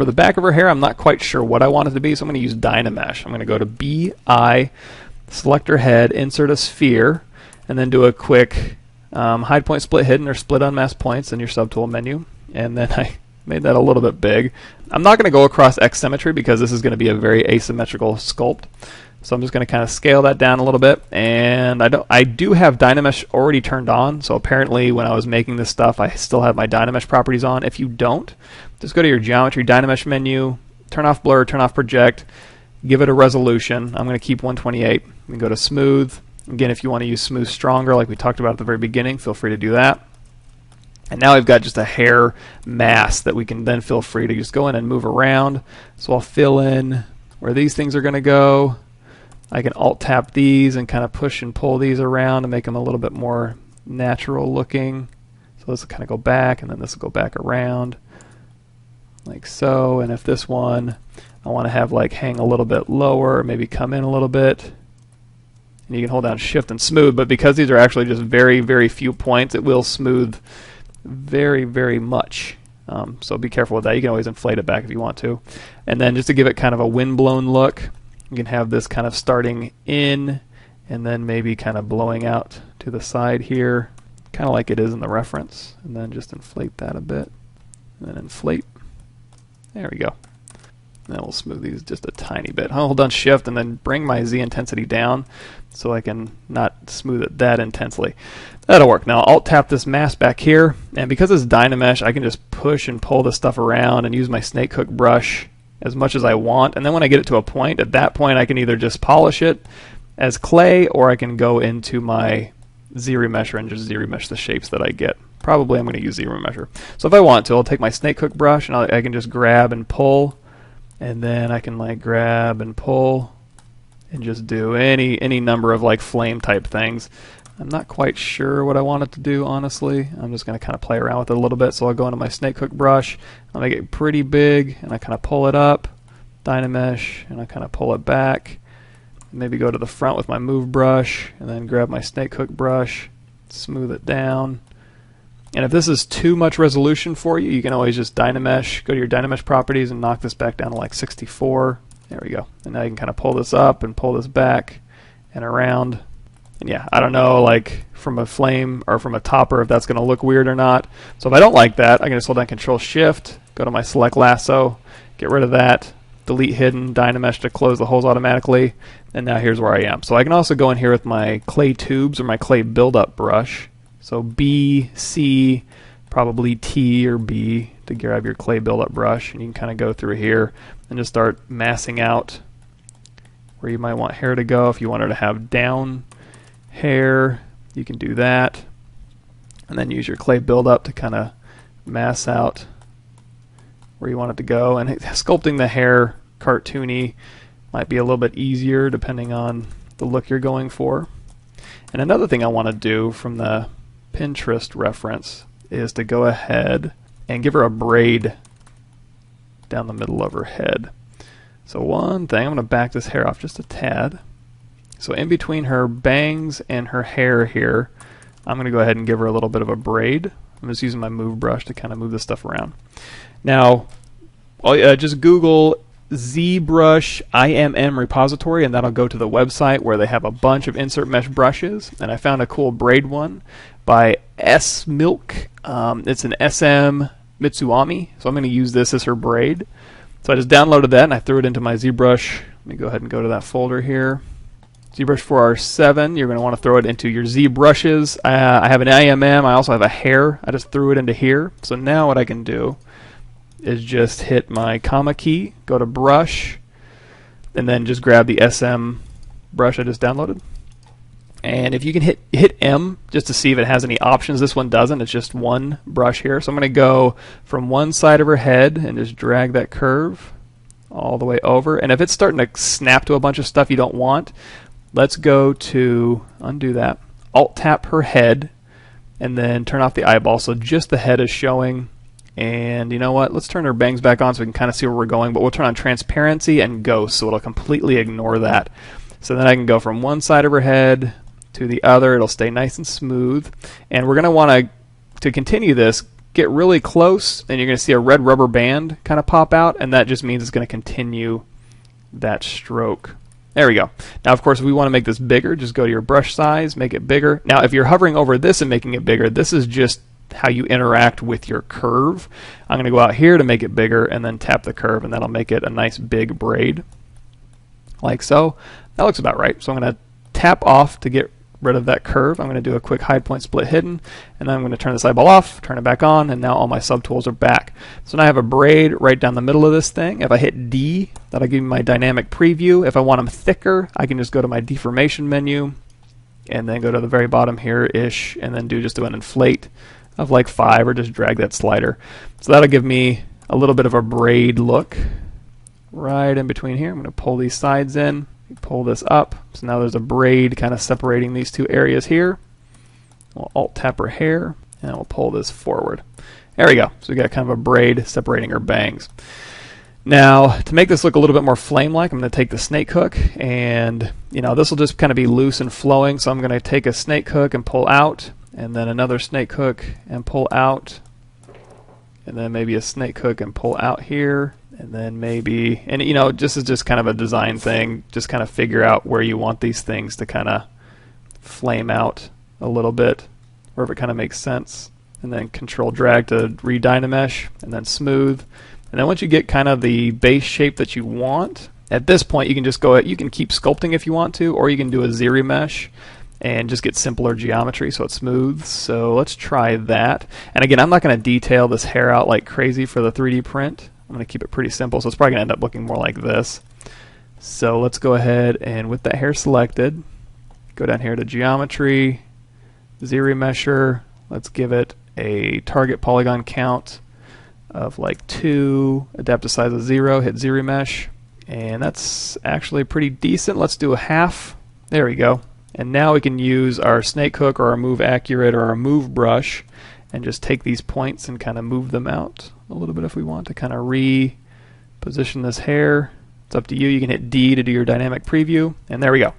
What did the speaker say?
For the back of her hair, I'm not quite sure what I want it to be, so I'm going to use Dynamesh. I'm going to go to BI, select her head, insert a sphere, and then do a quick hide point split hidden or split unmasked points in your subtool menu. And then I made that a little bit big. I'm not going to go across X symmetry because this is going to be a very asymmetrical sculpt. So I'm just going to kind of scale that down a little bit. And I do have Dynamesh already turned on. So apparently when I was making this stuff, I still have my Dynamesh properties on. If you don't, just go to your Geometry Dynamesh menu, turn off Blur, turn off Project, give it a resolution. I'm going to keep 128. And go to Smooth. Again, if you want to use Smooth Stronger like we talked about at the very beginning, feel free to do that. And now we've got just a hair mass that we can then feel free to just go in and move around. So I'll fill in where these things are going to go. I can Alt-tap these and kind of push and pull these around to make them a little bit more natural looking. So this will kind of go back, and then this will go back around, like so. And if this one I want to have like hang a little bit lower, maybe come in a little bit, and you can hold down Shift and Smooth, but because these are actually just very, very few points, it will smooth very, very much. So be careful with that. You can always inflate it back if you want to. And then just to give it kind of a wind-blown look, you can have this kind of starting in and then maybe kind of blowing out to the side here, kind of like it is in the reference. And then just inflate that a bit. And then inflate. There we go. And then we'll smooth these just a tiny bit. I'll hold down Shift and then bring my Z intensity down so I can not smooth it that intensely. That'll work. Now I'll Alt-tap this mask back here, and because it's Dynamesh, I can just push and pull this stuff around and use my snake hook brush as much as I want. And then when I get it to a point, at that point I can either just polish it as clay, or I can go into my Z-Remesher and just Z-Remesh the shapes that I get. Probably I'm going to use Z-Remesher. So if I want to, I'll take my snake hook brush and I can just grab and pull, and then I can like grab and pull and just do any number of like flame type things. I'm not quite sure what I want it to do, honestly. I'm just going to kind of play around with it a little bit. So I'll go into my snake hook brush, I'll make it pretty big, and I kind of pull it up, Dynamesh, and I kind of pull it back. Maybe go to the front with my move brush, and then grab my snake hook brush, smooth it down. And if this is too much resolution for you, you can always just Dynamesh, go to your Dynamesh properties and knock this back down to like 64. There we go. And now you can kind of pull this up and pull this back and around. And yeah, I don't know, like from a flame or from a topper, if that's going to look weird or not. So if I don't like that, I can just hold down Control Shift, go to my Select Lasso, get rid of that, delete Hidden, Dynamesh to close the holes automatically, and now here's where I am. So I can also go in here with my clay tubes or my clay buildup brush. So B, C, probably T or B to grab your clay buildup brush, and you can kind of go through here and just start massing out where you might want hair to go. If you wanted to have down hair, you can do that, and then use your clay buildup to kind of mass out where you want it to go. And sculpting the hair cartoony might be a little bit easier depending on the look you're going for. And another thing I want to do from the Pinterest reference is to go ahead and give her a braid down the middle of her head. So one thing, I'm going to back this hair off just a tad. So in between her bangs and her hair here, I'm going to go ahead and give her a little bit of a braid. I'm just using my move brush to kind of move this stuff around. Now, just Google ZBrush IMM repository, and that'll go to the website where they have a bunch of insert mesh brushes. And I found a cool braid one by S Milk. It's an SM Mitsuami, so I'm going to use this as her braid. So I just downloaded that and I threw it into my ZBrush. Let me go ahead and go to that folder here. ZBrush 4R7, you're going to want to throw it into your ZBrushes. I have an IMM, I also have a hair. I just threw it into here. So now what I can do is just hit my comma key, go to brush, and then just grab the SM brush I just downloaded. And if you can hit M just to see if it has any options. This one doesn't, it's just one brush here. So I'm going to go from one side of her head and just drag that curve all the way over. And if it's starting to snap to a bunch of stuff you don't want, let's go to, undo that, Alt-tap her head, and then turn off the eyeball so just the head is showing. And you know what, let's turn her bangs back on so we can kind of see where we're going, but we'll turn on transparency and ghost so it'll completely ignore that. So then I can go from one side of her head to the other. It'll stay nice and smooth. And we're going to want to continue this, get really close, and you're going to see a red rubber band kind of pop out, and that just means it's going to continue that stroke. There we go. Now, of course, if we want to make this bigger, just go to your brush size, make it bigger. Now, if you're hovering over this and making it bigger, this is just how you interact with your curve. I'm going to go out here to make it bigger and then tap the curve, and that'll make it a nice big braid, like so. That looks about right. So I'm going to tap off to get rid of that curve. I'm going to do a quick hide point split hidden, and then I'm going to turn this eyeball off, turn it back on, and now all my subtools are back. So now I have a braid right down the middle of this thing. If I hit D, that'll give me my dynamic preview. If I want them thicker, I can just go to my deformation menu and then go to the very bottom here-ish, and then just do an inflate of like 5, or just drag that slider. So that'll give me a little bit of a braid look right in between here. I'm going to pull these sides in, pull this up, so now there's a braid kind of separating these two areas here. We'll alt tap her hair, and we'll pull this forward. There we go. So we got kind of a braid separating her bangs. Now, to make this look a little bit more flame-like, I'm going to take the snake hook, and this will just kind of be loose and flowing. So I'm going to take a snake hook and pull out, and then another snake hook and pull out, and then maybe a snake hook and pull out here. And then maybe, and this is just kind of a design thing, just kind of figure out where you want these things to kind of flame out a little bit, or if it kind of makes sense. And then control drag to re-Dynamesh, and then smooth. And then once you get kind of the base shape that you want, at this point you can just go, you can keep sculpting if you want to, or you can do a ZRemesh and just get simpler geometry so it smooths. So let's try that. And again, I'm not going to detail this hair out like crazy for the 3D print. I'm going to keep it pretty simple, so it's probably going to end up looking more like this. So let's go ahead and with that hair selected, go down here to Geometry, ZRemesher. Let's give it a target polygon count of like 2, adaptive size of 0, hit ZRemesh, and that's actually pretty decent. Let's do a half. There we go. And now we can use our snake hook or our move accurate or our move brush and just take these points and kind of move them out a little bit if we want to kind of reposition this hair. It's up to you. You can hit D to do your dynamic preview, and there we go.